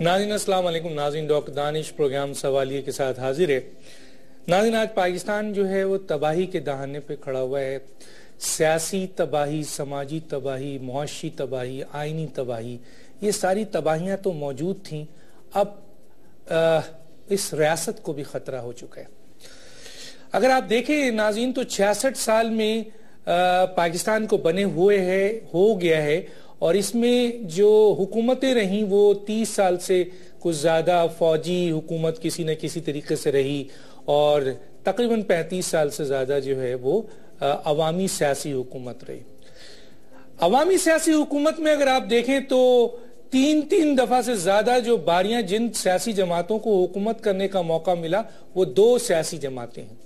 ناظرین السلام علیکم. ناظرین ڈاکٹر دانش پروگرام سوالیے کے ساتھ حاضر ہے. ناظرین آج پاکستان جو ہے وہ تباہی کے دہانے پہ کھڑا ہوا ہے. سیاسی تباہی، سماجی تباہی، معاشی تباہی، آئینی تباہی، یہ ساری تباہیاں تو موجود تھیں. اب اس ریاست کو بھی خطرہ ہو چکا ہے. اگر آپ دیکھیں ناظرین تو 66 سال میں پاکستان کو بنے ہوئے ہو گیا ہے، اور اس میں جو حکومتیں رہیں وہ 30 سال سے کچھ زیادہ فوجی حکومت کسی نہ کسی طریقے سے رہی، اور تقریباً 35 سال سے زیادہ جو ہے وہ عوامی سیاسی حکومت رہی. عوامی سیاسی حکومت میں اگر آپ دیکھیں تو تین دفعہ سے زیادہ جو باریاں جن سیاسی جماعتوں کو حکومت کرنے کا موقع ملا وہ 2 سیاسی جماعتیں ہیں.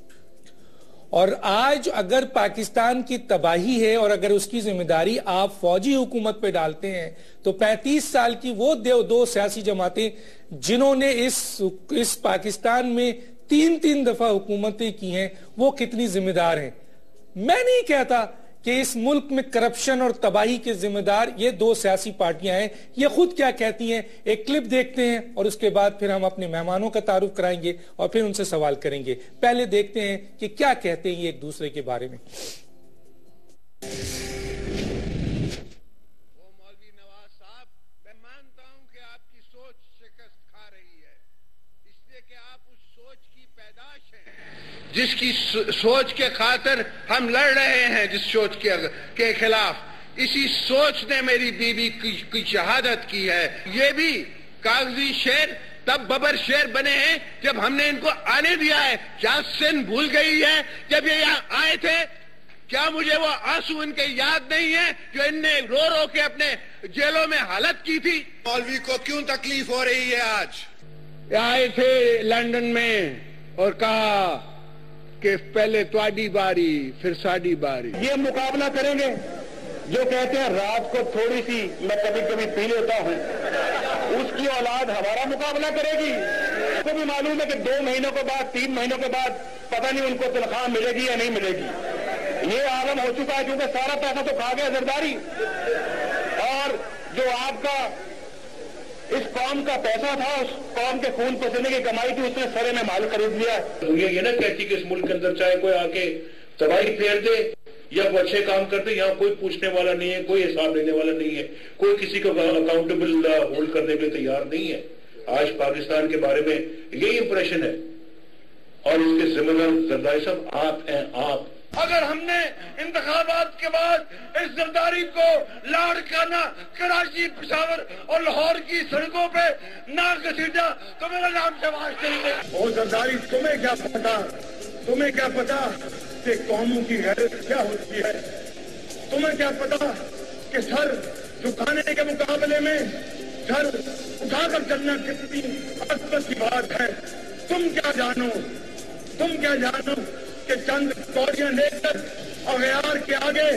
اور آج اگر پاکستان کی تباہی ہے اور اگر اس کی ذمہ داری آپ فوجی حکومت پہ ڈالتے ہیں تو 35 سال کی وہ 2 سیاسی جماعتیں جنہوں نے اس پاکستان میں 3 دفعہ حکومتیں کی ہیں وہ کتنی ذمہ دار ہیں. میں نہیں کہتا کہ اس ملک میں کرپشن اور تباہی کے ذمہ دار یہ 2 سیاسی پارٹیاں ہیں. یہ خود کیا کہتی ہیں ایک کلپ دیکھتے ہیں اور اس کے بعد پھر ہم اپنے مہمانوں کا تعارف کرائیں گے اور پھر ان سے سوال کریں گے. پہلے دیکھتے ہیں کہ کیا کہتے ہیں یہ ایک دوسرے کے بارے میں. جس کی سوچ کے خاطر ہم لڑ رہے ہیں، جس سوچ کے خلاف، اسی سوچ نے میری بیوی کی شہادت کی ہے. یہ بھی کاغذی شیر تب ببر شیر بنے ہیں جب ہم نے ان کو آنے دیا ہے. کیا سن بھول گئی ہے جب یہ یہاں آئے تھے؟ کیا مجھے وہ آنسو ان کے یاد نہیں ہے جو ان نے رو رو کے اپنے جیلوں میں حالت کی تھی؟ مولوی کو کیوں تکلیف ہو رہی ہے آج؟ آئے تھے لندن میں اور کہا کہ پہلے تواڈی باری پھر ساڈی باری. یہ مقابلہ کریں گے جو کہتے ہیں رات کو تھوڑی سی میں کبھی کبھی پی لیتا ہوں، اس کی اولاد ہمارا مقابلہ کرے گی. اس کو بھی معلوم ہے کہ 2 مہینوں کے بعد 3 مہینوں کے بعد پتہ نہیں ان کو تنخواہ ملے گی یا نہیں ملے گی. یہ عالم ہو چکا ہے کیونکہ سارا پیسہ تو کھا گیا زرداری، اور جو آپ کا اس قوم کا پیسہ تھا، اس قوم کے خون پسینے کی کمائی تھی، اس نے سرے میں مال خرید لیا. دنیا یہ نہ کہتی کہ اس ملک کے اندر چاہے کوئی آ کے تباہی پھیر دے یا وہ اچھے کام کرتے، یہاں کوئی پوچھنے والا نہیں ہے، کوئی حساب لینے والا نہیں ہے، کوئی کسی کو اکاؤنٹیبل ہولڈ کرنے کے لیے تیار نہیں ہے. آج پاکستان کے بارے میں یہی امپریشن ہے، اور اس کے ذمہ دار زرداری صاحب آپ ہیں. آپ اگر ہم نے انتخابات کے بعد اس زرداری کو لاڑکانہ کراچی، پشاور اور لاہور کی سڑکوں پہ نہ گھسیٹا تو میرا نام شہباز شریف ہے. اور زرداری تمہیں کیا پتا کہ قوموں کی غیرت کیا ہوتی ہے؟ تمہیں کیا پتا کہ سر جھکانے کے مقابلے میں سر اٹھا کر چلنا کتنی عظمت کی بات ہے؟ تم کیا جانو کہ چند کوڑیاں لے کر اغیار کے آگے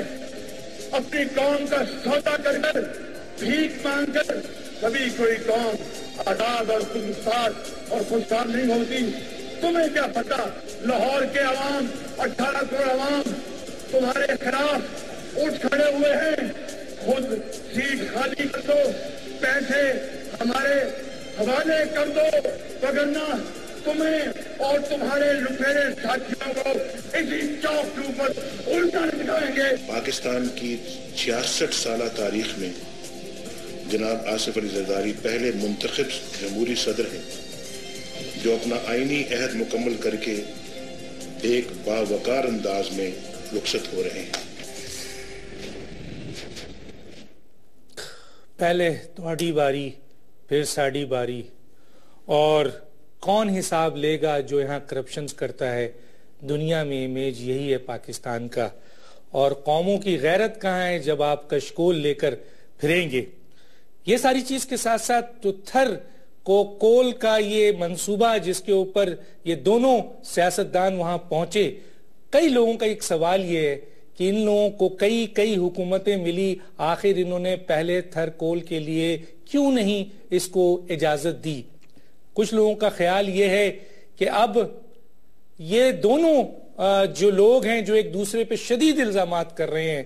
اپنی قوم کا سودا کر کر بھیک مانگ کر کبھی کوئی قوم آزاد اور خودمختار اور خوشحال نہیں ہوتی. تمہیں کیا پتا لاہور کے عوام 18 کروڑ عوام تمہارے خلاف اٹھ کھڑے ہوئے ہیں. خود سیٹ خالی کر دو، پیسے ہمارے حوالے کر دو، وگرنہ تمہیں اور تمہارے لٹیرے ساتھیوں کو اسی چوک کے اوپر الٹا لٹکائیں گے. پاکستان کی 66 سالہ تاریخ میں جناب آصف علی زرداری پہلے منتخب جمہوری صدر ہیں جو اپنا آئینی عہد مکمل کر کے ایک باوقار انداز میں رخصت ہو رہے ہیں. پہلے تواڈی باری پھر ساڈی باری، اور کون حساب لے گا جو یہاں کرپشنز کرتا ہے؟ دنیا میں امیج یہی ہے پاکستان کا. اور قوموں کی غیرت کہاں ہے جب آپ کشکول لے کر پھریں گے؟ یہ ساری چیز کے ساتھ ساتھ جو تھر کو کول کا یہ منصوبہ جس کے اوپر یہ دونوں سیاستدان وہاں پہنچے، کئی لوگوں کا ایک سوال یہ ہے کہ ان لوگوں کو کئی حکومتیں ملی، آخر انہوں نے پہلے تھر کول کے لیے کیوں نہیں اس کو اجازت دی؟ کچھ لوگوں کا خیال یہ ہے کہ اب یہ دونوں جو لوگ ہیں جو ایک دوسرے پہ شدید الزامات کر رہے ہیں،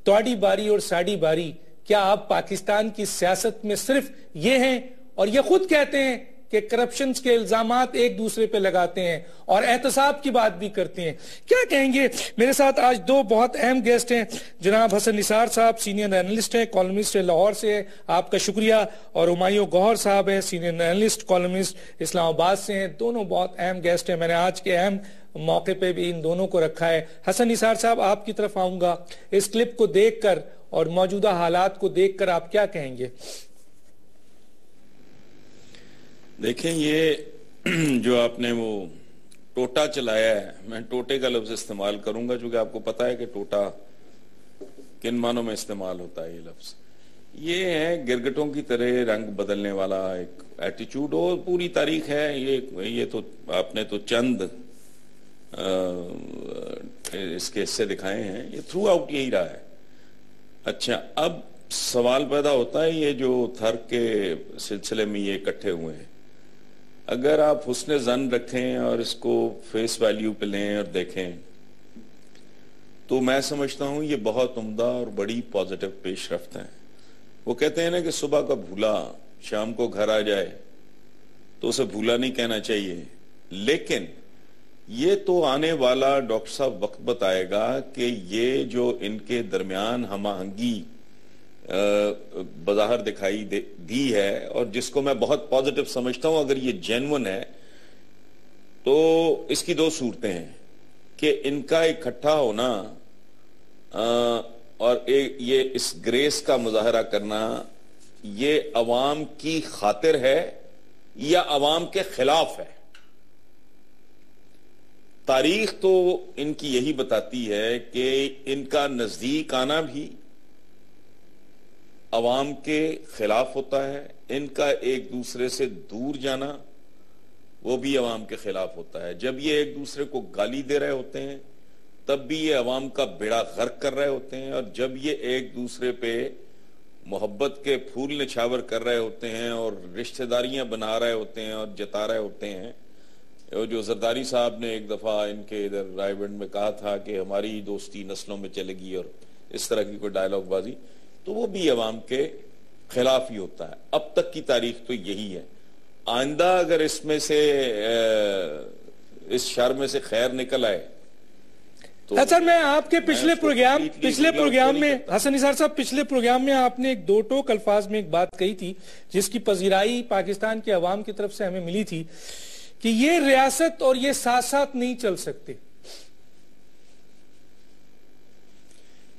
تواڈی باری اور ساڈی باری، کیا آپ پاکستان کی سیاست میں صرف یہ ہیں اور یہ خود کہتے ہیں کہ کرپشنز کے الزامات ایک دوسرے پہ لگاتے ہیں اور احتساب کی بات بھی کرتے ہیں. کیا کہیں گے؟ میرے ساتھ آج دو بہت اہم گیسٹ ہیں. جناب حسن نثار صاحب سینئر اینالسٹ ہیں, کالمسٹ لاہور سے, آپ کا شکریہ. اور ہمایوں گوہر صاحب ہیں, سینئر اینالسٹ, کالمسٹ, اسلام آباد سے ہیں. دونوں بہت اہم گیسٹ ہیں. میں نے آج کے اہم موقع پہ بھی ان دونوں کو رکھا ہے. حسن نثار صاحب, آپ کی طرف آؤں گا. اس کلپ کو دیکھ کر اور موجودہ حالات کو دیکھ کر آپ کیا کہیں گے؟ دیکھیں, یہ جو آپ نے وہ ٹوٹا چلایا ہے, میں ٹوٹے کا لفظ استعمال کروں گا چونکہ آپ کو پتا ہے کہ ٹوٹا کن معنوں میں استعمال ہوتا ہے. یہ لفظ یہ ہے گرگٹوں کی طرح رنگ بدلنے والا ایک ایٹیچیوڈ. اور پوری تاریخ ہے یہ تو آپ نے تو چند اس کے حصے دکھائے ہیں. یہ تھرو آؤٹ یہی رہا ہے. اچھا, اب سوال پیدا ہوتا ہے یہ جو تھر کے سلسلے میں یہ اکٹھے ہوئے ہیں, اگر آپ حسن ظن رکھیں اور اس کو فیس ویلیو پہ لیں اور دیکھیں تو میں سمجھتا ہوں یہ بہت عمدہ اور بڑی پازیٹیو پیش رفت ہیں. وہ کہتے ہیں نا کہ صبح کا بھولا شام کو گھر آ جائے تو اسے بھولا نہیں کہنا چاہیے, لیکن یہ تو آنے والا ڈاکٹر صاحب وقت بتائے گا کہ یہ جو ان کے درمیان ہم آہنگی بظاہر دکھائی دی ہے اور جس کو میں بہت پازیٹیو سمجھتا ہوں, اگر یہ جینون ہے تو اس کی دو صورتیں ہیں کہ ان کا اکٹھا ہونا اور یہ اس گریس کا مظاہرہ کرنا یہ عوام کی خاطر ہے یا عوام کے خلاف ہے. تاریخ تو ان کی یہی بتاتی ہے کہ ان کا نزدیک آنا بھی عوام کے خلاف ہوتا ہے, ان کا ایک دوسرے سے دور جانا وہ بھی عوام کے خلاف ہوتا ہے. جب یہ ایک دوسرے کو گالی دے رہے ہوتے ہیں تب بھی یہ عوام کا بیڑا غرق کر رہے ہوتے ہیں, اور جب یہ ایک دوسرے پہ محبت کے پھول نچھاور کر رہے ہوتے ہیں اور رشتہ داریاں بنا رہے ہوتے ہیں اور جتا رہے ہوتے ہیں. جو زرداری صاحب نے ایک دفعہ ان کے ادھر رائے بند میں کہا تھا کہ ہماری دوستی نسلوں میں چلے گی اور اس طرح کی کوئی ڈائلاگ بازی, تو وہ بھی عوام کے خلاف ہی ہوتا ہے. اب تک کی تاریخ تو یہی ہے. آئندہ اگر اس میں سے اس شر میں سے خیر نکل آئے تو اچھا, میں آپ کے پچھلے پروگرام میں حسن نثار صاحب پچھلے پروگرام میں آپ نے ایک دو ٹوک الفاظ میں ایک بات کہی تھی جس کی پذیرائی پاکستان کے عوام کی طرف سے ہمیں ملی تھی کہ یہ ریاست اور یہ ساتھ ساتھ نہیں چل سکتے.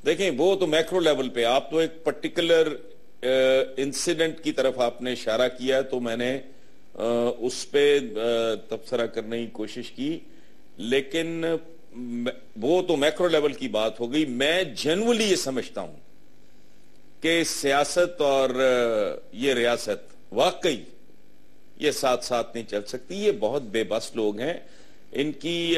دیکھیں, وہ تو میکرو لیول پہ, آپ تو ایک پرٹیکولر انسیڈنٹ کی طرف آپ نے اشارہ کیا تو میں نے اس پہ تبصرہ کرنے کی کوشش کی, لیکن وہ تو میکرو لیول کی بات ہو گئی. میں جنرلی یہ سمجھتا ہوں کہ سیاست اور یہ ریاست واقعی یہ ساتھ ساتھ نہیں چل سکتی. یہ بہت بے بس لوگ ہیں, ان کی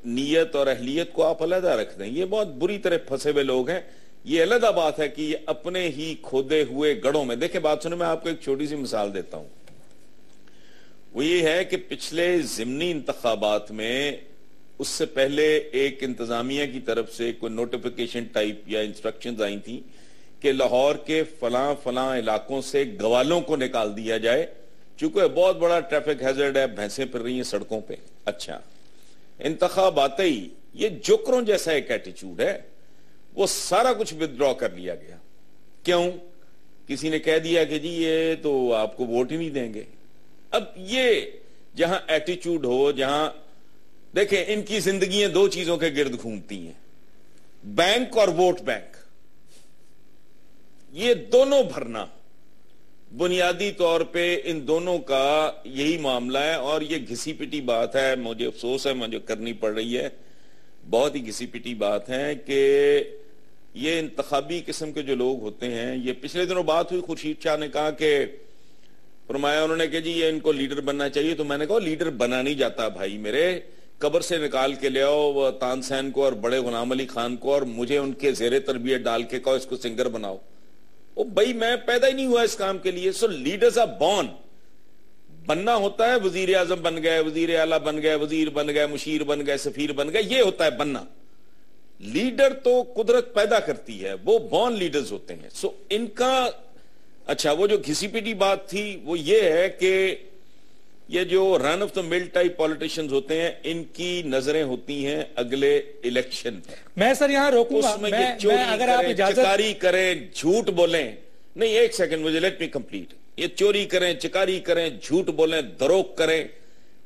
نیت اور اہلیت کو آپ علیحدہ رکھ دیں. یہ بہت بری طرح پھنسے ہوئے لوگ ہیں. یہ علیحدہ بات ہے کہ یہ اپنے ہی کھودے ہوئے گڑھوں میں, دیکھیں بات سنیں, میں آپ کو ایک چھوٹی سی مثال دیتا ہوں. وہ یہ ہے کہ پچھلے ضمنی انتخابات میں اس سے پہلے ایک انتظامیہ کی طرف سے کوئی نوٹیفیکیشن ٹائپ یا انسٹرکشنز آئی تھی کہ لاہور کے فلاں فلاں علاقوں سے گوالوں کو نکال دیا جائے چونکہ بہت بڑا ٹریفک ہیزرڈ ہے, بھینسیں پھر رہی ہیں سڑکوں پہ. اچھا, انتخاب آتے ہی یہ جوکروں جیسا ایک ایٹیچیوڈ ہے, وہ سارا کچھ ودرا کر لیا گیا. کیوں؟ کسی نے کہہ دیا کہ جی یہ تو آپ کو ووٹ ہی نہیں دیں گے. اب یہ جہاں ایٹیچیوڈ ہو, جہاں دیکھیں ان کی زندگیاں دو چیزوں کے گرد گھومتی ہیں, بینک اور ووٹ بینک. یہ دونوں بھرنا بنیادی طور پہ ان دونوں کا یہی معاملہ ہے. اور یہ گھسی پٹی بات ہے, مجھے افسوس ہے مجھے کرنی پڑ رہی ہے, بہت ہی گھسی پٹی بات ہے کہ یہ انتخابی قسم کے جو لوگ ہوتے ہیں, یہ پچھلے دنوں بات ہوئی, خورشید شاہ نے کہا کہ فرمایا انہوں نے کہ جی یہ ان کو لیڈر بننا چاہیے, تو میں نے کہا لیڈر بنا نہیں جاتا بھائی میرے, قبر سے نکال کے لے آؤ تانسین کو اور بڑے غلام علی خان کو اور مجھے ان کے زیر تربیت ڈال کے کہو اس کو سنگر بناؤ. بھائی میں پیدا ہی نہیں ہوا اس کام کے لیے. سو لیڈرز آر بورن. بننا ہوتا ہے, وزیر اعظم بن گئے, وزیر اعلیٰ بن گئے, وزیر بن گئے, مشیر بن گئے, سفیر بن گئے, یہ ہوتا ہے بننا. لیڈر تو قدرت پیدا کرتی ہے, وہ بورن لیڈرز ہوتے ہیں. سو ان کا اچھا وہ جو گھسی پیٹی بات تھی وہ یہ ہے کہ یہ جو رن آف دا مل ٹائپ پالیٹیشنز ہوتے ہیں ان کی نظریں ہوتی ہیں اگلے الیکشن پر. میں سر یہاں روکوں گا, میں اگر آپ اجازت چکاری کریں جھوٹ بولیں, نہیں ایک سیکنڈ مجھے لیٹ می کمپلیٹ, یہ چوری کریں چکاری کریں جھوٹ بولیں دروغ کریں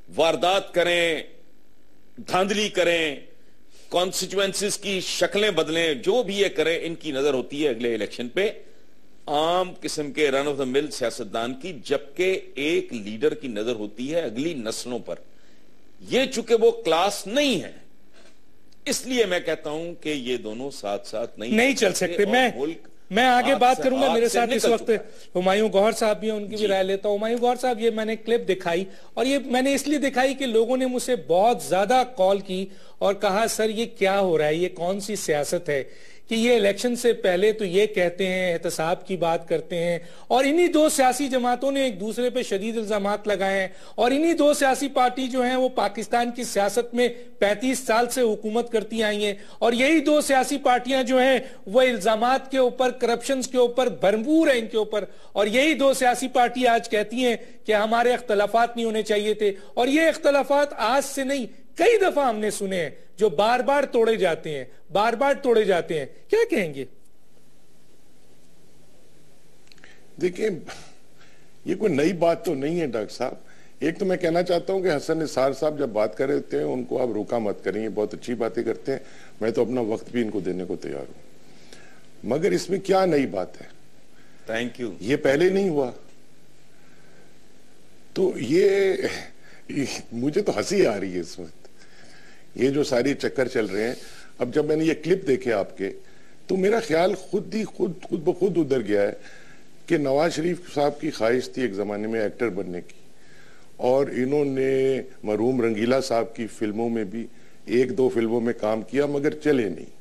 واردات کریں دھاندلی کریں کانسٹیچوئنسز کی شکلیں بدلیں, جو بھی یہ کریں ان کی نظر ہوتی ہے اگلے الیکشن پہ عام قسم کے رن آف دا مل سیاستدان کی, جبکہ ایک لیڈر کی نظر ہوتی ہے اگلی نسلوں پر. یہ چونکہ وہ کلاس نہیں ہے اس لیے میں کہتا ہوں کہ یہ دونوں ساتھ ساتھ نہیں چل سکتے. میں آگے بات کروں گا, میرے ساتھ اس وقت ہمایوں گوہر صاحب بھی ہیں, ان کی بھی رائے لیتا ہوں. ہمایوں گوہر صاحب, یہ میں نے کلپ دکھائی اور یہ میں نے اس لیے دکھائی کہ لوگوں نے مجھ سے بہت زیادہ کال کی اور کہا سر یہ کیا ہو رہا ہے, یہ کون سی سیاست ہے کہ یہ الیکشن سے پہلے تو یہ کہتے ہیں احتساب کی بات کرتے ہیں, اور انہی دو سیاسی جماعتوں نے ایک دوسرے پہ شدید الزامات لگائے ہیں, اور انہی دو سیاسی پارٹی جو ہیں وہ پاکستان کی سیاست میں 35 سال سے حکومت کرتی آئی ہیں, اور یہی دو سیاسی پارٹیاں جو ہیں وہ الزامات کے اوپر کرپشنز کے اوپر بھرپور ہیں ان کے اوپر, اور یہی دو سیاسی پارٹی آج کہتی ہیں کہ ہمارے اختلافات نہیں ہونے چاہیے تھے, اور یہ اختلافات آج سے نہیں کئی دفعہ ہم نے سنے ہیں جو بار بار توڑے جاتے ہیں, بار بار توڑے جاتے ہیں. کیا کہیں گے؟ دیکھیں یہ کوئی نئی بات تو نہیں ہے ڈاکٹر صاحب. ایک تو میں کہنا چاہتا ہوں کہ حسن نثار صاحب جب بات کر رہے ہوتے ہیں ان کو آپ روکا مت کریں, یہ بہت اچھی باتیں کرتے ہیں, میں تو اپنا وقت بھی ان کو دینے کو تیار ہوں, مگر اس میں کیا نئی بات ہے؟ Thank you. یہ پہلے نہیں ہوا تو یہ مجھے تو ہنسی آ رہی ہے اس وقت, یہ جو ساری چکر چل رہے ہیں. اب جب میں نے یہ کلپ دیکھے آپ کے تو میرا خیال خود بخود ادھر گیا ہے کہ نواز شریف صاحب کی خواہش تھی ایک زمانے میں ایکٹر بننے کی, اور انہوں نے مرحوم رنگیلا صاحب کی فلموں میں بھی 1-2 فلموں میں کام کیا مگر چلے نہیں,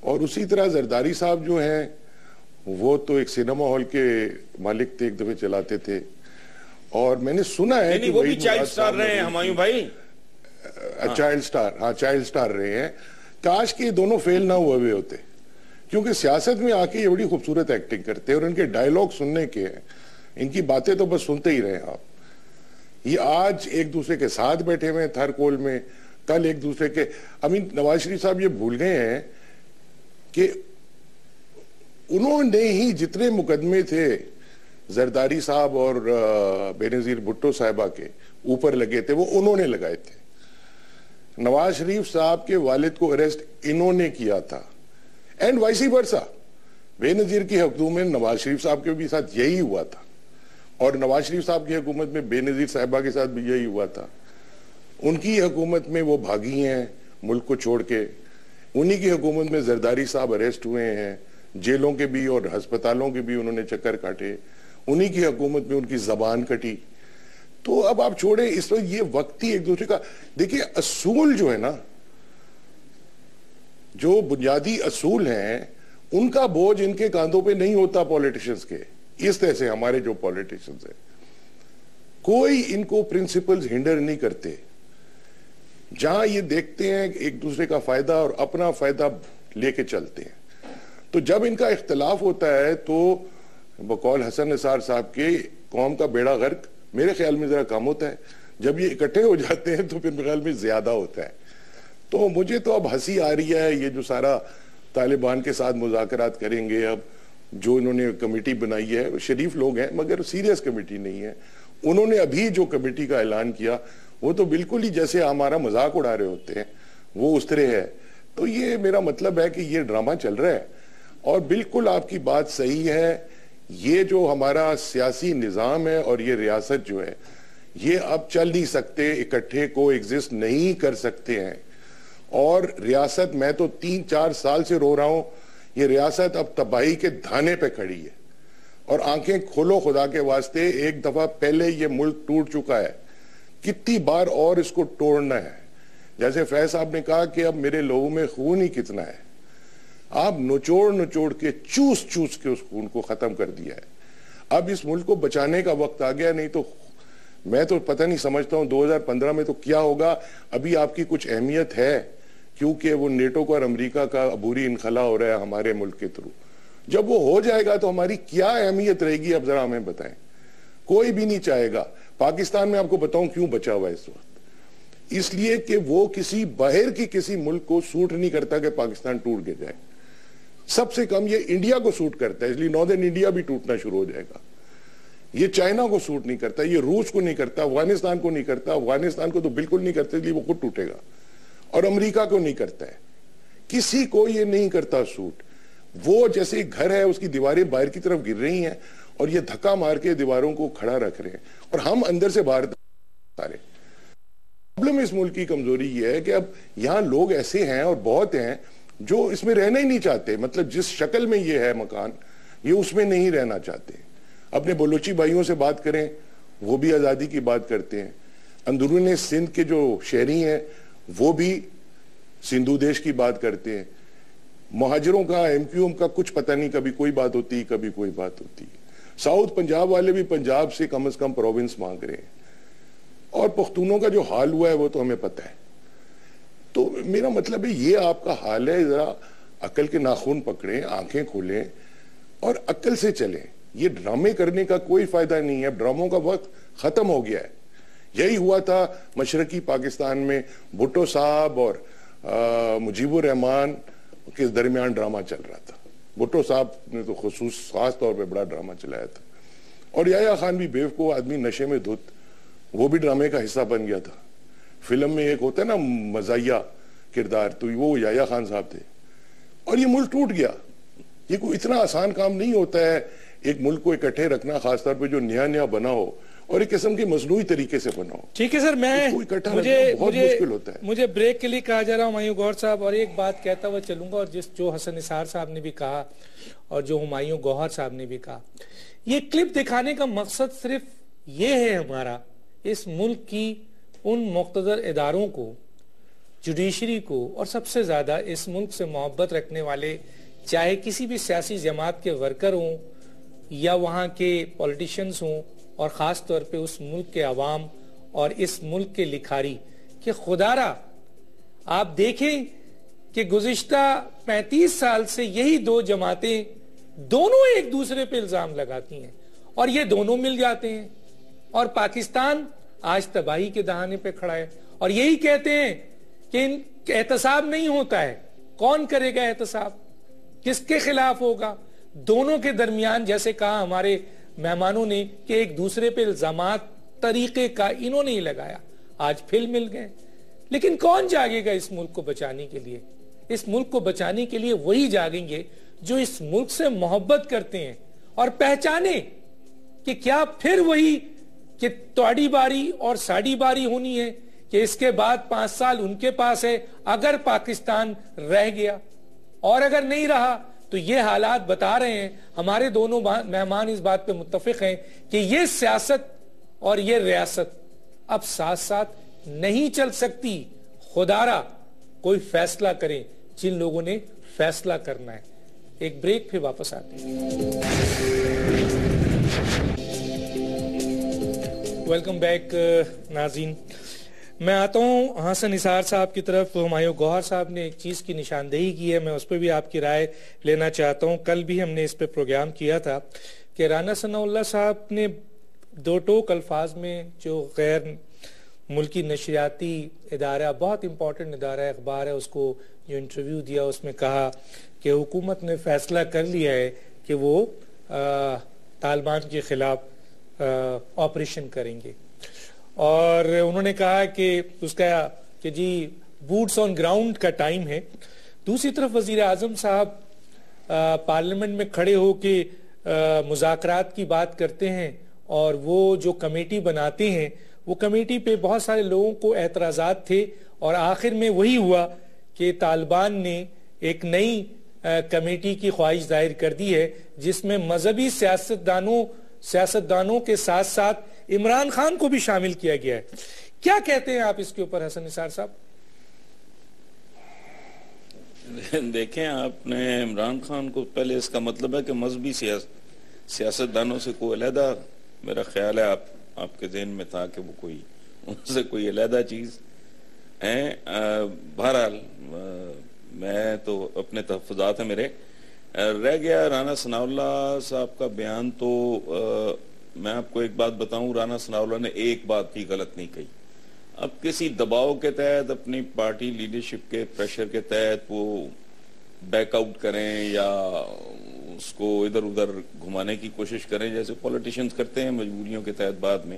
اور اسی طرح زرداری صاحب جو ہیں وہ تو ایک سینما ہال کے مالک تھے, ایک دفعہ چلاتے تھے, اور میں نے سنا ہے کہ وہ بھی چائلڈ سٹار رہے ہیں ہمایوں بھائی, چائلڈ سٹار, ہاں چائلڈ سٹار رہے ہیں. کاش کہ یہ دونوں فیل نہ ہوئے ہوتے, کیونکہ سیاست میں آ کے یہ بڑی خوبصورت ایکٹنگ کرتے ہیں اور ان کے ڈائیلاگ سننے کے ہیں, ان کی باتیں تو بس سنتے ہی رہے آپ. یہ آج ایک دوسرے کے ساتھ بیٹھے ہوئے ہیں تھر کول میں, کل ایک دوسرے کے, نواز شریف صاحب یہ بھول گئے ہیں کہ انہوں نے ہی جتنے مقدمے تھے زرداری صاحب اور بے نظیر بھٹو صاحبہ کے اوپر لگے تھے وہ انہوں نے لگائے تھے. نواز شریف صاحب کے والد کو اریسٹ انہوں نے کیا تھا, اینڈ وائسی ورسا. بے نظیر کی حکومت میں نواز شریف صاحب کے بھی ساتھ یہی ہوا تھا, اور نواز شریف صاحب کی حکومت میں بے نظیر صاحبہ کے ساتھ بھی یہی ہوا تھا. ان کی حکومت میں وہ بھاگی ہیں ملک کو چھوڑ کے, انہی کی حکومت میں زرداری صاحب اریسٹ ہوئے ہیں, جیلوں کے بھی اور ہسپتالوں کے بھی انہوں نے چکر کاٹے, انہی کی حکومت میں ان کی زبان کٹی. تو اب آپ چھوڑیں, اس وقت یہ وقت ہی ایک دوسرے کا, دیکھیں اصول جو ہے نا, جو بنیادی اصول ہیں ان کا بوجھ ان کے کاندھوں پہ نہیں ہوتا پولیٹیشنز کے. اس طرح سے ہمارے جو پولیٹیشنز ہیں کوئی ان کو پرنسپلز ہنڈر نہیں کرتے, جہاں یہ دیکھتے ہیں ایک دوسرے کا فائدہ اور اپنا فائدہ لے کے چلتے ہیں. تو جب ان کا اختلاف ہوتا ہے تو بقول حسن نثار صاحب کے قوم کا بیڑا غرق میرے خیال میں ذرا کم ہوتا ہے, جب یہ اکٹھے ہو جاتے ہیں تو پھر میرے خیال میں زیادہ ہوتا ہے. تو مجھے تو اب ہنسی آ رہی ہے یہ جو سارا طالبان کے ساتھ مذاکرات کریں گے, اب جو انہوں نے کمیٹی بنائی ہے, شریف لوگ ہیں مگر سیریس کمیٹی نہیں ہے, انہوں نے ابھی جو کمیٹی کا اعلان کیا وہ تو بالکل ہی جیسے ہمارا مذاق اڑا رہے ہوتے ہیں وہ اس طرح ہے. تو یہ میرا مطلب ہے کہ یہ ڈرامہ چل رہا ہے, اور بالکل آپ کی بات صحیح ہے, یہ جو ہمارا سیاسی نظام ہے اور یہ ریاست جو ہے یہ اب چل نہیں سکتے, اکٹھے کو ایگزسٹ نہیں کر سکتے ہیں. اور ریاست, میں تو 3-4 سال سے رو رہا ہوں, یہ ریاست اب تباہی کے دھانے پہ کھڑی ہے, اور آنکھیں کھولو خدا کے واسطے, ایک دفعہ پہلے یہ ملک ٹوٹ چکا ہے, کتنی بار اور اس کو توڑنا ہے. جیسے فیض صاحب نے کہا کہ اب میرے لوگوں میں خون ہی کتنا ہے, آپ نچوڑ کے چوس کے اس خون کو ختم کر دیا ہے. اب اس ملک کو بچانے کا وقت آ گیا, نہیں تو میں تو پتہ نہیں سمجھتا ہوں 2015 میں تو کیا ہوگا. ابھی آپ کی کچھ اہمیت ہے کیونکہ وہ نیٹو کا اور امریکہ کا عبوری انخلا ہو رہا ہے ہمارے ملک کے تھرو, جب وہ ہو جائے گا تو ہماری کیا اہمیت رہے گی، اب ذرا ہمیں بتائیں. کوئی بھی نہیں چاہے گا. پاکستان میں آپ کو بتاؤں کیوں بچا ہوا ہے اس وقت، اس لیے کہ وہ کسی باہر کی کسی ملک کو سوٹ نہیں کرتا کہ پاکستان ٹوٹ کے جائے. سب سے کم یہ انڈیا کو سوٹ کرتا ہے، اس لیے ناردرن انڈیا بھی ٹوٹنا شروع ہو جائے گا. یہ چائنا کو سوٹ نہیں کرتا، یہ روس کو نہیں کرتا، افغانستان کو نہیں کرتا. افغانستان کو تو بالکل نہیں کرتا، اس لیے وہ خود ٹوٹے گا. اور امریکہ کو نہیں کرتا ہے. کسی کو یہ نہیں کرتا سوٹ. وہ جیسے گھر ہے، اس کی دیواریں باہر کی طرف گر رہی ہیں اور یہ دھکا مار کے دیواروں کو کھڑا رکھ رہے ہیں اور ہم اندر سے باہر سارے. پرابلم اس ملک کی کمزوری یہ ہے کہ اب یہاں لوگ ایسے ہیں اور بہت ہیں جو اس میں رہنا ہی نہیں چاہتے. مطلب جس شکل میں یہ ہے مکان، یہ اس میں نہیں رہنا چاہتے. اپنے بلوچی بھائیوں سے بات کریں، وہ بھی آزادی کی بات کرتے ہیں. اندرون سندھ کے جو شہری ہیں وہ بھی سندھو دیش کی بات کرتے ہیں. مہاجروں کا، ایم کیو ایم کا کچھ پتہ نہیں، کبھی کوئی بات ہوتی، کبھی کوئی بات ہوتی. ساؤتھ پنجاب والے بھی پنجاب سے کم از کم پروونس مانگ رہے ہیں. اور پختونوں کا جو حال ہوا ہے وہ تو ہمیں پتہ ہے. تو میرا مطلب ہے یہ آپ کا حال ہے. ذرا عقل کے ناخن پکڑیں، آنکھیں کھولیں اور عقل سے چلیں. یہ ڈرامے کرنے کا کوئی فائدہ نہیں ہے. ڈراموں کا وقت ختم ہو گیا ہے. یہی ہوا تھا مشرقی پاکستان میں، بھٹو صاحب اور مجیب الرحمان کے درمیان ڈرامہ چل رہا تھا. بھٹو صاحب نے تو خاص طور پہ بڑا ڈرامہ چلایا تھا. اور یحییٰ خان بھی بیوقوف آدمی، نشے میں دھت، وہ بھی ڈرامے کا حصہ بن گیا تھا. فلم میں ایک ہوتا ہے نا مزاحیہ کردار، تو وہ یحییٰ خان صاحب تھے. اور یہ ملک ٹوٹ گیا. یہ کوئی اتنا آسان کام نہیں ہوتا ہے ایک ملک کو اکٹھے رکھنا، خاص طور پہ جو نیا نیا بنا ہو اور ایک قسم کی مصنوعی طریقے سے بنا ہو. ٹھیک ہے سر، مجھے بریک کے لیے کہا جا رہا ہوں ہمایوں گوہر صاحب، اور ایک بات کہتا ہوا چلوں گا، اور جو حسن نثار صاحب نے بھی کہا اور جو ہمایوں گوہر صاحب نے بھی کہا. یہ کلپ دکھانے کا مقصد صرف یہ ہے ہمارا، اس ملک کی ان مقتدر اداروں کو، جوڈیشری کو، اور سب سے زیادہ اس ملک سے محبت رکھنے والے، چاہے کسی بھی سیاسی جماعت کے ورکر ہوں یا وہاں کے پولیٹیشنز ہوں، اور خاص طور پہ اس ملک کے عوام اور اس ملک کے لکھاری، کہ خدا را آپ دیکھیں کہ گزشتہ 35 سال سے یہی دو جماعتیں دونوں ایک دوسرے پہ الزام لگاتی ہیں اور یہ دونوں مل جاتے ہیں، اور پاکستان آج تباہی کے دہانے پہ کھڑا ہے. اور یہی کہتے ہیں کہ احتساب نہیں ہوتا ہے. کون کرے گا احتساب؟ کس کے خلاف ہوگا؟ دونوں کے درمیان، جیسے کہا ہمارے مہمانوں نے، کہ ایک دوسرے پہ الزامات طریقے کا انہوں نے ہی لگایا، آج پھر مل گئے. لیکن کون جاگے گا اس ملک کو بچانے کے لیے؟ اس ملک کو بچانے کے لیے وہی جاگیں گے جو اس ملک سے محبت کرتے ہیں اور پہچانے کہ کیا پھر وہی کہ توڑی باری اور ساڑی باری ہونی ہے، کہ اس کے بعد 5 سال ان کے پاس ہے اگر پاکستان رہ گیا، اور اگر نہیں رہا تو یہ حالات بتا رہے ہیں. ہمارے دونوں مہمان اس بات پہ متفق ہیں کہ یہ سیاست اور یہ ریاست اب ساتھ ساتھ نہیں چل سکتی. خدارا کوئی فیصلہ کریں جن لوگوں نے فیصلہ کرنا ہے. ایک بریک، پھر واپس آتے ہیں. ویلکم بیک ناظرین. میں آتا ہوں حسن نثار صاحب کی طرف. ہمایوں گوہر صاحب نے ایک چیز کی نشاندہی کی ہے، میں اس پہ بھی آپ کی رائے لینا چاہتا ہوں. کل بھی ہم نے اس پہ پروگرام کیا تھا کہ رانا ثناء اللہ صاحب نے دو ٹوک الفاظ میں جو غیر ملکی نشریاتی ادارہ، بہت امپورٹنٹ ادارہ اخبار ہے، اس کو جو انٹرویو دیا، اس میں کہا کہ حکومت نے فیصلہ کر لیا ہے کہ وہ طالبان کے خلاف آپریشن کریں گے. اور انہوں نے کہا کہ اس کا کہ جی بوٹس آن گراؤنڈ کا ٹائم ہے. دوسری طرف وزیر اعظم صاحب پارلیمنٹ میں کھڑے ہو کے مذاکرات کی بات کرتے ہیں، اور وہ جو کمیٹی بناتے ہیں، وہ کمیٹی پہ بہت سارے لوگوں کو اعتراضات تھے، اور آخر میں وہی ہوا کہ طالبان نے ایک نئی کمیٹی کی خواہش ظاہر کر دی ہے جس میں مذہبی سیاستدانوں کے ساتھ ساتھ عمران خان کو بھی شامل کیا گیا ہے. کیا کہتے ہیں آپ اس کے اوپر حسن نثار صاحب؟ دیکھیں، آپ نے عمران خان کو، پہلے اس کا مطلب ہے کہ مذہبی سیاستدانوں سے کوئی علیحدہ، میرا خیال ہے آپ کے ذہن میں تھا کہ وہ کوئی ان سے کوئی علیحدہ چیز ہے. بہرحال میں تو اپنے تحفظات ہیں میرے. رہ گیا رانا ثناء اللہ صاحب کا بیان، تو میں آپ کو ایک بات بتاؤں، رانا ثناء اللہ نے ایک بات بھی غلط نہیں کہی. اب کسی دباؤ کے تحت، اپنی پارٹی لیڈرشپ کے پریشر کے تحت وہ بیک آؤٹ کریں یا اس کو ادھر ادھر گھمانے کی کوشش کریں جیسے پولیٹیشینز کرتے ہیں مجبوریوں کے تحت، بعد میں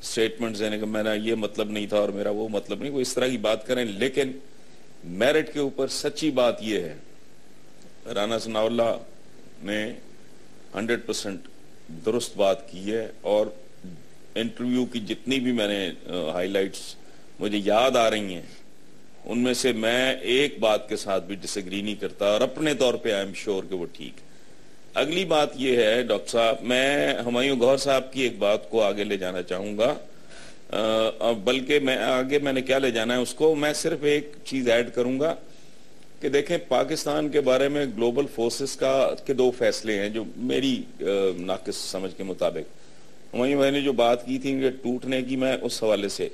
سٹیٹمنٹس دینے کا میرا یہ مطلب نہیں تھا اور میرا وہ مطلب نہیں، وہ اس طرح کی بات کریں. لیکن میرٹ کے اوپر سچی بات یہ ہے، رانا ثناء اللہ نے 100% درست بات کی ہے، اور انٹرویو کی جتنی بھی میں نے ہائی لائٹس مجھے یاد آ رہی ہیں ان میں سے میں ایک بات کے ساتھ بھی ڈس ایگری نہیں کرتا، اور اپنے طور پہ آئی ایم شیور کہ وہ ٹھیک. اگلی بات یہ ہے ڈاکٹر صاحب، میں ہمایوں گوہر صاحب کی ایک بات کو آگے لے جانا چاہوں گا، بلکہ میں نے کیا لے جانا ہے اس کو، میں صرف ایک چیز ایڈ کروں گا کہ دیکھیں پاکستان کے بارے میں گلوبل فورسز کے 2 فیصلے ہیں جو میری ناقص سمجھ کے مطابق. ہمایوں بھائی نے جو بات کی تھی کہ ٹوٹنے کی، میں اس حوالے سے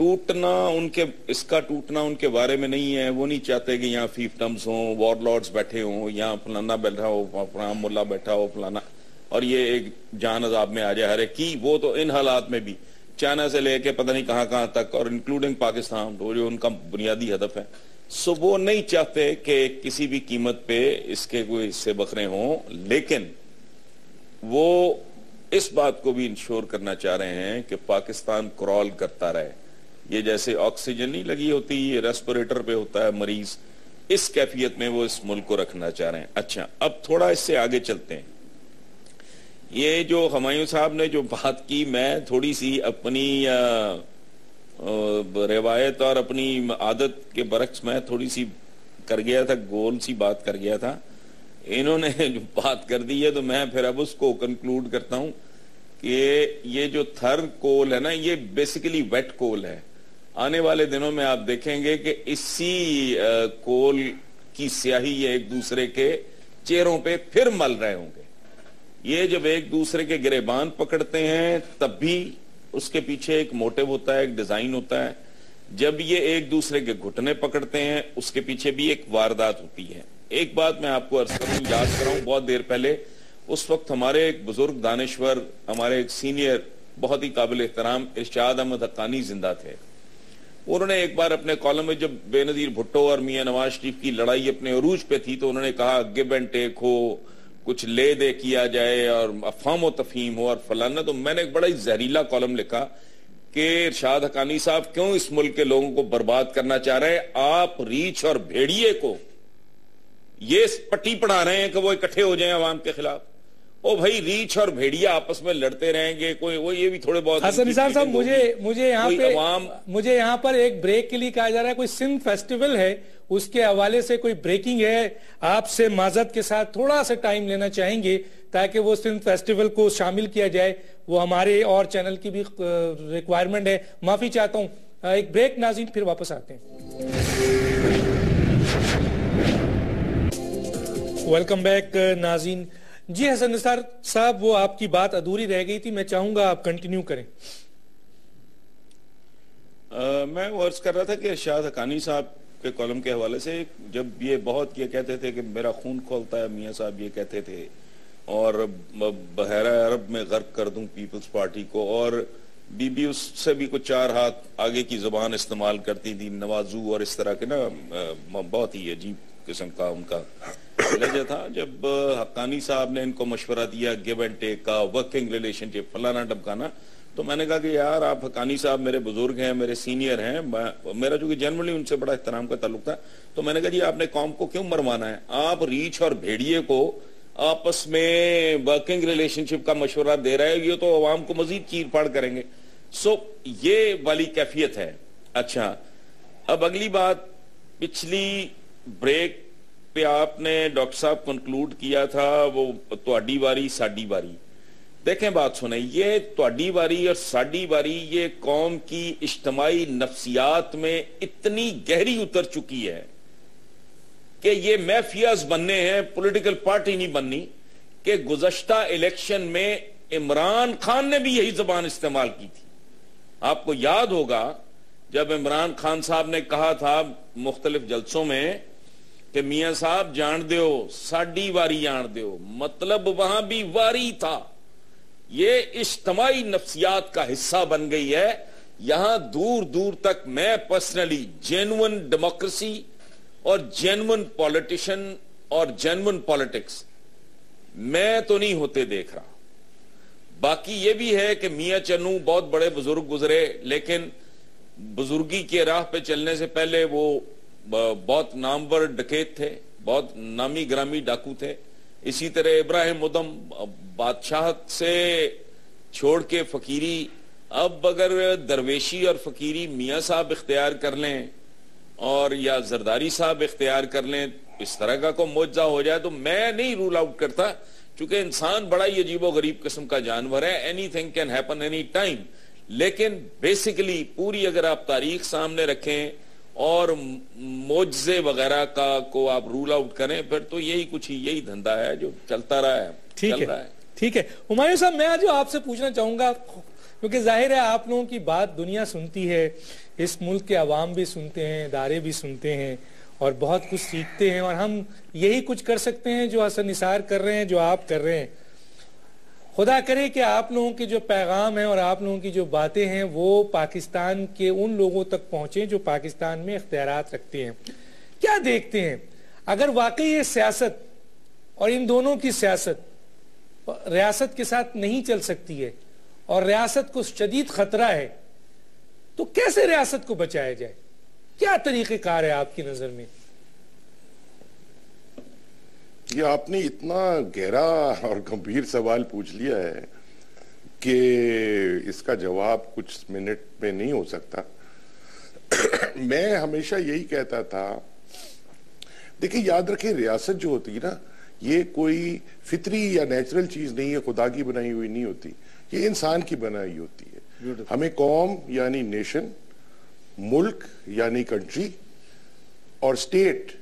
اس کا ٹوٹنا ان کے بارے میں نہیں ہے. وہ نہیں چاہتے کہ یہاں فیفڈمز ہوں، وار لارڈز بیٹھے ہوں، یہاں فلانا بیٹھا ہو، فلانا ملا بیٹھا ہو، فلانا، اور یہ ایک جان عذاب میں آ جائے ہر ایک کی. وہ تو ان حالات میں بھی چائنا سے لے کے پتہ نہیں کہاں تک، اور انکلوڈنگ پاکستان، وہ جو ان کا بنیادی ہدف ہے، وہ نہیں چاہتے کہ کسی بھی قیمت پہ اس کے کوئی حصے بکھرے ہوں. لیکن وہ اس بات کو بھی انشور کرنا چاہ رہے ہیں کہ پاکستان کرال کرتا رہے. یہ جیسے آکسیجن نہیں لگی ہوتی، یہ ریسپریٹر پہ ہوتا ہے مریض، اس کیفیت میں وہ اس ملک کو رکھنا چاہ رہے ہیں. اچھا، اب تھوڑا اس سے آگے چلتے ہیں. یہ جو ہمایوں صاحب نے جو بات کی، میں تھوڑی سی اپنی روایت اور اپنی عادت کے برعکس میں تھوڑی سی کر گیا تھا، گول سی بات کر گیا تھا. انہوں نے جو بات کر دی ہے تو میں پھر اب اس کو کنکلوڈ کرتا ہوں کہ یہ جو تھر کول ہے نا، یہ بیسیکلی ویٹ کول ہے. آنے والے دنوں میں آپ دیکھیں گے کہ اسی کول کی سیاہی یہ ایک دوسرے کے چہروں پہ پھر مل رہے ہوں گے. یہ جب ایک دوسرے کے گریبان پکڑتے ہیں تب بھی اس کے پیچھے ایک موٹیو ہوتا ہے، ایک ڈیزائن ہوتا ہے. جب یہ ایک دوسرے کے گھٹنے پکڑتے ہیں اس کے پیچھے بھی ایک واردات ہوتی ہے. ایک بات میں آپ کو عرض کروں، یاد کراؤں، بہت دیر پہلے اس وقت ہمارے ایک بزرگ دانشور، ہمارے ایک سینئر بہت ہی قابل احترام ارشاد احمد حقانی زندہ تھے. انہوں نے ایک بار اپنے کالم میں، جب بے نظیر بھٹو اور میاں نواز شریف کی لڑائی اپنے عروج پہ تھی، تو انہوں نے کہا گیو اینڈ ٹیک ہو، کچھ لے دے کیا جائے اور افہام و تفہیم ہو اور فلانا. تو میں نے ایک بڑا ہی زہریلا کالم لکھا کہ ارشاد حقانی صاحب کیوں اس ملک کے لوگوں کو برباد کرنا چاہ رہے ہیں؟ آپ ریچھ اور بھیڑیے کو یہ پٹی پڑھا رہے ہیں کہ وہ اکٹھے ہو جائیں عوام کے خلاف. او بھائی، ریچھ اور بھیڑیا آپس میں لڑتے رہیں گے، کوئی وہ یہ بھی تھوڑے بہت. حسن نثار صاحب، مجھے یہاں پر ایک بریک کے لیے کہا جا رہا ہے، کوئی سندھ فیسٹیول ہے، اس کے حوالے سے کوئی بریکنگ ہے. آپ سے معذرت کے ساتھ تھوڑا سا ٹائم لینا چاہیں گے تاکہ وہ سندھ فیسٹیول کو شامل کیا جائے. وہ ہمارے اور چینل کی بھی ریکوائرمنٹ ہے. معافی چاہتا ہوں، ایک بریک. ناظرین پھر واپس آتے ہیں. ویلکم بیک ناظرین. جی حسن نثار صاحب، وہ آپ کی بات ادھوری رہ گئی تھی، میں چاہوں گا آپ کنٹینیو کریں. میں وہ عرض کر رہا تھا کہ ارشاد حقانی صاحب کے کالم کے حوالے سے، جب یہ بہت یہ کہتے تھے کہ میرا خون کھولتا ہے، میاں صاحب یہ کہتے تھے، اور بحیرہ عرب میں غرق کر دوں پیپلز پارٹی کو، اور بی بی اس سے بھی کچھ 4 ہاتھ آگے کی زبان استعمال کرتی تھی، نوازو اور اس طرح کے نا، بہت ہی عجیب قسم کا ان کا لہجہ تھا. جب حقانی صاحب نے ان کو مشورہ دیا گیو اینڈ ٹیک کا، ورکنگ ریلیشن شپ، فلانا ڈبکانا، تو میں نے کہا کہ یار آپ حقانی صاحب میرے بزرگ ہیں، میرے سینئر ہیں، میرا جو کہ جنرلی ان سے بڑا احترام کا تعلق تھا، تو میں نے کہا جی آپ نے قوم کو کیوں مروانا ہے؟ آپ ریچھ اور بھیڑیے کو آپس میں ورکنگ ریلیشن شپ کا مشورہ دے رہے ہیں، یہ تو عوام کو مزید چیر پھاڑ کریں گے. یہ والی کیفیت ہے. اچھا، اب اگلی بات، پچھلی بریک پہ آپ نے ڈاکٹر صاحب کنکلوڈ کیا تھا وہ تواڈی واری ساڈی واری. دیکھیں بات سنیں، یہ تواڈی واری اور ساڈی واری یہ قوم کی اجتماعی نفسیات میں اتنی گہری اتر چکی ہے کہ یہ میفیاز بننے ہیں، پولیٹیکل پارٹی نہیں بننی. کہ گزشتہ الیکشن میں عمران خان نے بھی یہی زبان استعمال کی تھی. آپ کو یاد ہوگا جب عمران خان صاحب نے کہا تھا مختلف جلسوں میں کہ میاں صاحب جان دیو ساڈی واری جان دیو، مطلب وہاں بھی واری تھا. یہ اجتماعی نفسیات کا حصہ بن گئی ہے. یہاں دور دور تک میں پرسنلی جینون ڈیموکریسی اور جینون پولیٹیشن اور جینون پالیٹکس میں تو نہیں ہوتے دیکھ رہا. باقی یہ بھی ہے کہ میاں چنو بہت بڑے بزرگ گزرے، لیکن بزرگی کے راہ پہ چلنے سے پہلے وہ بہت نامور ڈکیت تھے، بہت نامی گرامی ڈاکو تھے. اسی طرح ابراہیم ادم بادشاہت سے چھوڑ کے فقیری، اب اگر درویشی اور فقیری میاں صاحب اختیار کر لیں اور یا زرداری صاحب اختیار کر لیں، اس طرح کا کوئی معجزہ ہو جائے تو میں نہیں رول آؤٹ کرتا، چونکہ انسان بڑا ہی عجیب و غریب قسم کا جانور ہے. Any thing can happen any time. لیکن بیسیکلی پوری اگر آپ تاریخ سامنے رکھیں اور معجزے وغیرہ کا کو آپ رول آؤٹ کریں، پھر تو یہی کچھ یہی دھندا ہے جو چلتا رہا ہے. ٹھیک ہے ہمایوں صاحب، میں جو آپ سے پوچھنا چاہوں گا، کیونکہ ظاہر ہے آپ لوگوں کی بات دنیا سنتی ہے، اس ملک کے عوام بھی سنتے ہیں، ادارے بھی سنتے ہیں اور بہت کچھ سیکھتے ہیں، اور ہم یہی کچھ کر سکتے ہیں جو حسن نثار کر رہے ہیں، جو آپ کر رہے ہیں. خدا کرے کہ آپ لوگوں کے جو پیغام ہیں اور آپ لوگوں کی جو باتیں ہیں وہ پاکستان کے ان لوگوں تک پہنچیں جو پاکستان میں اختیارات رکھتے ہیں. کیا دیکھتے ہیں اگر واقعی یہ سیاست اور ان دونوں کی سیاست ریاست کے ساتھ نہیں چل سکتی ہے اور ریاست کو شدید خطرہ ہے، تو کیسے ریاست کو بچایا جائے؟ کیا طریقہ کار ہے آپ کی نظر میں؟ یہ آپ نے اتنا گہرا اور گمبھیر سوال پوچھ لیا ہے کہ اس کا جواب کچھ منٹ میں نہیں ہو سکتا. میں ہمیشہ یہی کہتا تھا، دیکھیں یاد رکھیں، ریاست جو ہوتی ہے نا، یہ کوئی فطری یا نیچرل چیز نہیں ہے، خدا کی بنائی ہوئی نہیں ہوتی، یہ انسان کی بنائی ہوتی ہے. ہمیں قوم یعنی نیشن، ملک یعنی کنٹری، اور اسٹیٹ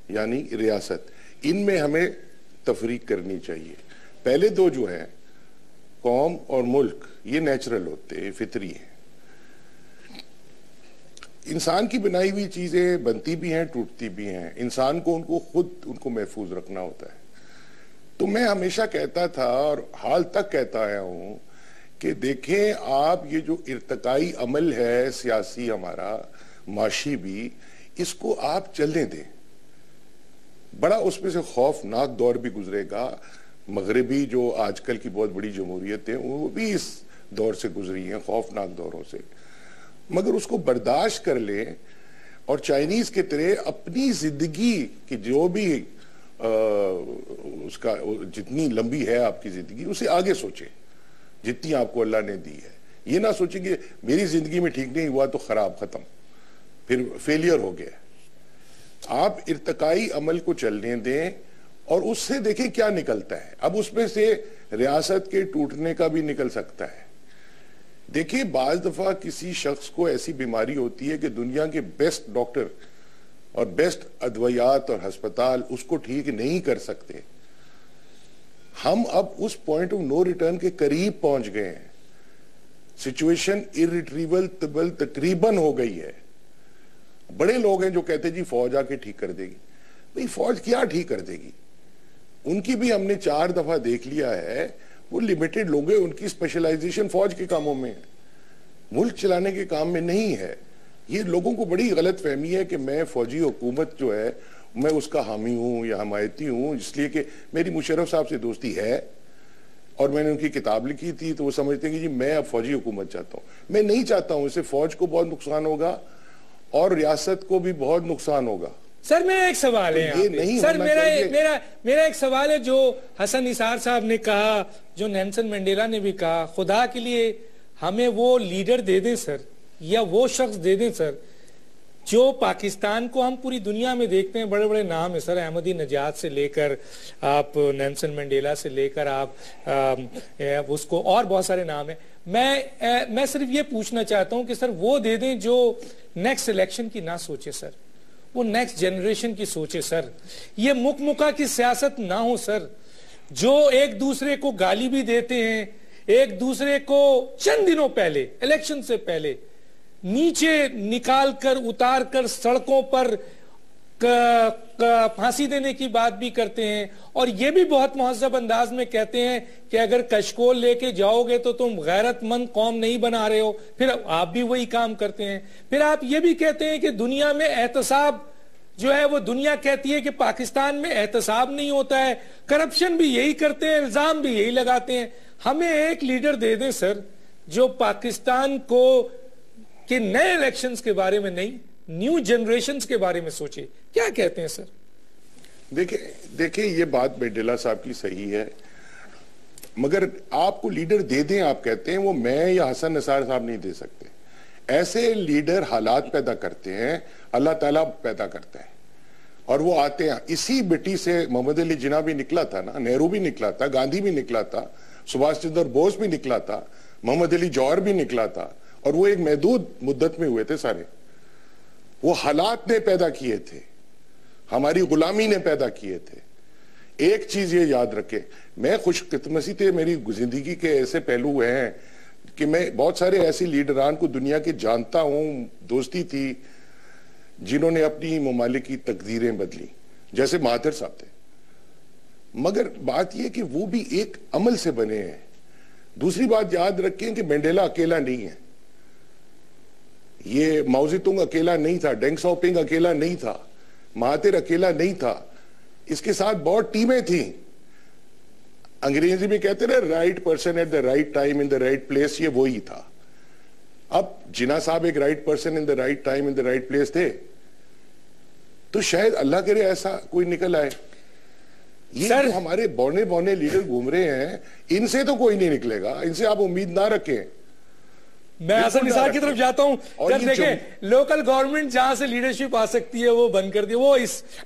یعنی ریاست، ان میں ہمیں تفریق کرنی چاہیے. پہلے دو جو ہیں، قوم اور ملک، یہ نیچرل ہوتے ہیں، فطری ہیں. انسان کی بنائی ہوئی چیزیں بنتی بھی ہیں، ٹوٹتی بھی ہیں. انسان کو خود ان کو محفوظ رکھنا ہوتا ہے. تو میں ہمیشہ کہتا تھا اور حال تک کہتا آیا ہوں کہ دیکھیں آپ، یہ جو ارتقائی عمل ہے سیاسی، ہمارا معاشی بھی، اس کو آپ چلنے دیں. بڑا اس میں سے خوفناک دور بھی گزرے گا. مغربی جو آج کل کی بہت بڑی جمہوریتیں وہ بھی اس دور سے گزری ہیں، خوفناک دوروں سے، مگر اس کو برداشت کر لیں اور چائنیز کے طرح اپنی زندگی کی جو بھی اس کا جتنی لمبی ہے آپ کی زندگی، اسے آگے سوچیں جتنی آپ کو اللہ نے دی ہے. یہ نہ سوچیں کہ میری زندگی میں ٹھیک نہیں ہوا تو خراب، ختم، پھر فیلئر ہو گیا. آپ ارتقائی عمل کو چلنے دیں اور اس سے دیکھیں کیا نکلتا ہے. اب اس میں سے ریاست کے ٹوٹنے کا بھی نکل سکتا ہے. دیکھیں بعض دفعہ کسی شخص کو ایسی بیماری ہوتی ہے کہ دنیا کے بیسٹ ڈاکٹر اور بیسٹ ادویات اور ہسپتال اس کو ٹھیک نہیں کر سکتے. ہم اب اس پوائنٹ آف نو ریٹرن کے قریب پہنچ گئے ہیں. سچویشن irretrievable تقریباً ہو گئی ہے. بڑے لوگ ہیں جو کہتے جی فوج آ کے ٹھیک کر دے گی. بھئی فوج کیا ٹھیک کر دے گی؟ ان کی بھی ہم نے 4 دفعہ دیکھ لیا ہے. وہ لمیٹڈ لوگ ہیں، ان کی اسپیشلائزیشن فوج کے کاموں میں ہے، ملک چلانے کے کام میں نہیں ہے. یہ لوگوں کو بڑی غلط فہمی ہے کہ میں فوجی حکومت جو ہے میں اس کا حامی ہوں یا حمایتی ہوں، اس لیے کہ میری مشرف صاحب سے دوستی ہے اور میں نے ان کی کتاب لکھی تھی تو وہ سمجھتے ہیں کہ جی میں اب فوجی حکومت چاہتا ہوں. میں نہیں چاہتا ہوں. اس سے فوج کو بہت نقصان ہوگا اور ریاست کو بھی بہت نقصان ہوگا. سر میرا ایک سوال ہے، سر میرا ایک سوال ہے جو حسن نثار صاحب نے کہا، جو نیلسن منڈیلا نے بھی کہا، خدا کے لیے ہمیں وہ لیڈر دے دیں سر، یا وہ شخص دے دیں سر جو پاکستان کو، ہم پوری دنیا میں دیکھتے ہیں بڑے بڑے نام ہیں سر، احمدی نجات سے لے کر آپ نیلسن منڈیلا سے لے کر آپ اس کو اور بہت سارے نام ہیں. میں صرف یہ پوچھنا چاہتا ہوں کہ سر وہ دے دیں جو نیکسٹ الیکشن کی نہ سوچے سر، وہ نیکسٹ جنریشن کی سوچے سر. یہ مکہ کی سیاست نہ ہو سر، جو ایک دوسرے کو گالی بھی دیتے ہیں، ایک دوسرے کو چند دنوں پہلے الیکشن سے پہلے نیچے نکال کر اتار کر سڑکوں پر پھانسی دینے کی بات بھی کرتے ہیں اور یہ بھی بہت مہذب انداز میں کہتے ہیں کہ اگر کشکول لے کے جاؤ گے تو تم غیرت مند قوم نہیں بنا رہے ہو. پھر آپ بھی وہی کام کرتے ہیں. پھر آپ یہ بھی کہتے ہیں کہ دنیا میں احتساب جو ہے وہ دنیا کہتی ہے کہ پاکستان میں احتساب نہیں ہوتا ہے. کرپشن بھی یہی کرتے ہیں, الزام بھی یہی لگاتے ہیں. ہمیں ایک لیڈر دے دیں سر جو پاکستان کو کہ نئے الیکشنز کے بارے میں نہیں, نیو جنریشنز کے بارے میں سوچے. کیا کہتے ہیں سر؟ دیکھیں یہ بات مینڈیلا صاحب کی صحیح ہے, مگر آپ کو لیڈر دے دیں آپ کہتے ہیں, وہ میں یا حسن نثار صاحب نہیں دے سکتے. ایسے لیڈر حالات پیدا کرتے ہیں, اللہ تعالیٰ پیدا کرتا ہے اور وہ آتے ہیں. اسی مٹی سے محمد علی جناح بھی نکلا تھا نا, نہرو بھی نکلا تھا, گاندھی بھی نکلا تھا, سبھاش چندر بوس بھی نکلا تھا, محمد علی جوہر بھی نکلا تھا, اور وہ ایک محدود مدت میں ہوئے تھے سارے. وہ حالات نے پیدا کیے تھے, ہماری غلامی نے پیدا کیے تھے. ایک چیز یہ یاد رکھے, میں خوش قسمتی تھے, میری زندگی کے ایسے پہلو ہیں کہ میں بہت سارے ایسے لیڈران کو دنیا کے جانتا ہوں, دوستی تھی, جنہوں نے اپنی ممالک کی تقدیریں بدلی, جیسے مہاتر صاحب تھے. مگر بات یہ کہ وہ بھی ایک عمل سے بنے ہیں. دوسری بات یاد رکھیں کہ مینڈیلا اکیلا نہیں ہے, یہ ماؤ زے تونگ اکیلا نہیں تھا, ڈینگ ساؤ پنگ اکیلا نہیں تھا, مہاتر اکیلا نہیں تھا, اس کے ساتھ بہت ٹیمیں تھیں. انگریزی میں کہتے ہیں right person at the right time in the right place, یہ وہی تھا. اب جناح صاحب ایک right person in the right time in the right place تھے, تو شاید اللہ کرے ایسا کوئی نکل آئے. یہ جو ہمارے بونے لیڈر گھوم رہے ہیں, ان سے تو کوئی نہیں نکلے گا, ان سے آپ امید نہ رکھیں. میں حسن نثار کی طرف جاتا ہوں. جب دیکھیں لوکل گورنمنٹ جہاں سے لیڈرشپ آ سکتی ہے وہ بند کر دی. وہ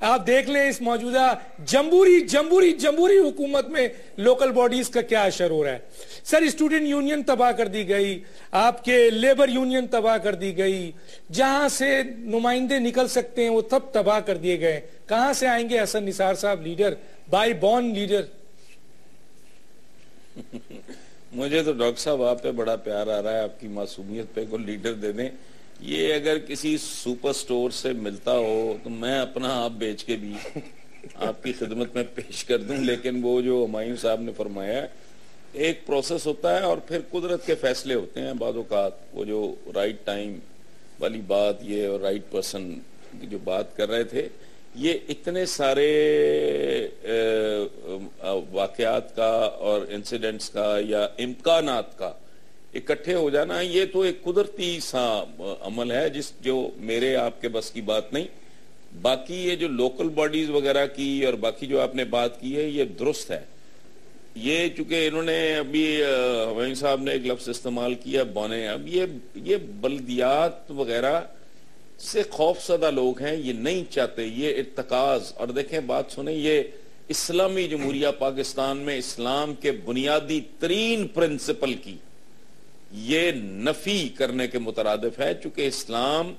آپ دیکھ لیں اس موجودہ جمہوری حکومت میں لوکل باڈیز کا کیا اثر ہو رہا ہے. سر اسٹوڈنٹ یونین تباہ کر دی گئی, آپ کے لیبر یونین تباہ کر دی گئی, جہاں سے نمائندے نکل سکتے ہیں وہ سب تباہ کر دیے گئے. کہاں سے آئیں گے حسن نثار صاحب لیڈر, بائی بورن لیڈر؟ مجھے تو ڈاکٹر صاحب آپ پہ بڑا پیار آ رہا ہے, آپ کی معصومیت پہ کوئی لیڈر دے دیں. یہ اگر کسی سپر سٹور سے ملتا ہو تو میں اپنا آپ بیچ کے بھی آپ کی خدمت میں پیش کر دوں. لیکن وہ جو ہمایوں صاحب نے فرمایا, ایک پروسیس ہوتا ہے اور پھر قدرت کے فیصلے ہوتے ہیں بعض اوقات. وہ جو رائٹ ٹائم والی بات, یہ اور رائٹ پرسن کی جو بات کر رہے تھے, یہ اتنے سارے واقعات کا اور انسیڈنٹس کا یا امکانات کا اکٹھے ہو جانا, یہ تو ایک قدرتی سا عمل ہے جو میرے آپ کے بس کی بات نہیں. باقی یہ جو لوکل باڈیز وغیرہ کی اور باقی جو آپ نے بات کی ہے یہ درست ہے. یہ چونکہ انہوں نے ابھی ہمایوں صاحب نے ایک لفظ استعمال کیا بونے, اب یہ بلدیات وغیرہ سے خوف زدہ لوگ ہیں, یہ نہیں چاہتے, یہ ارتکاز. اور دیکھیں بات سنیں, یہ اسلامی جمہوریہ پاکستان میں اسلام کے بنیادی ترین پرنسپل کی یہ نفی کرنے کے مترادف ہے, چونکہ اسلام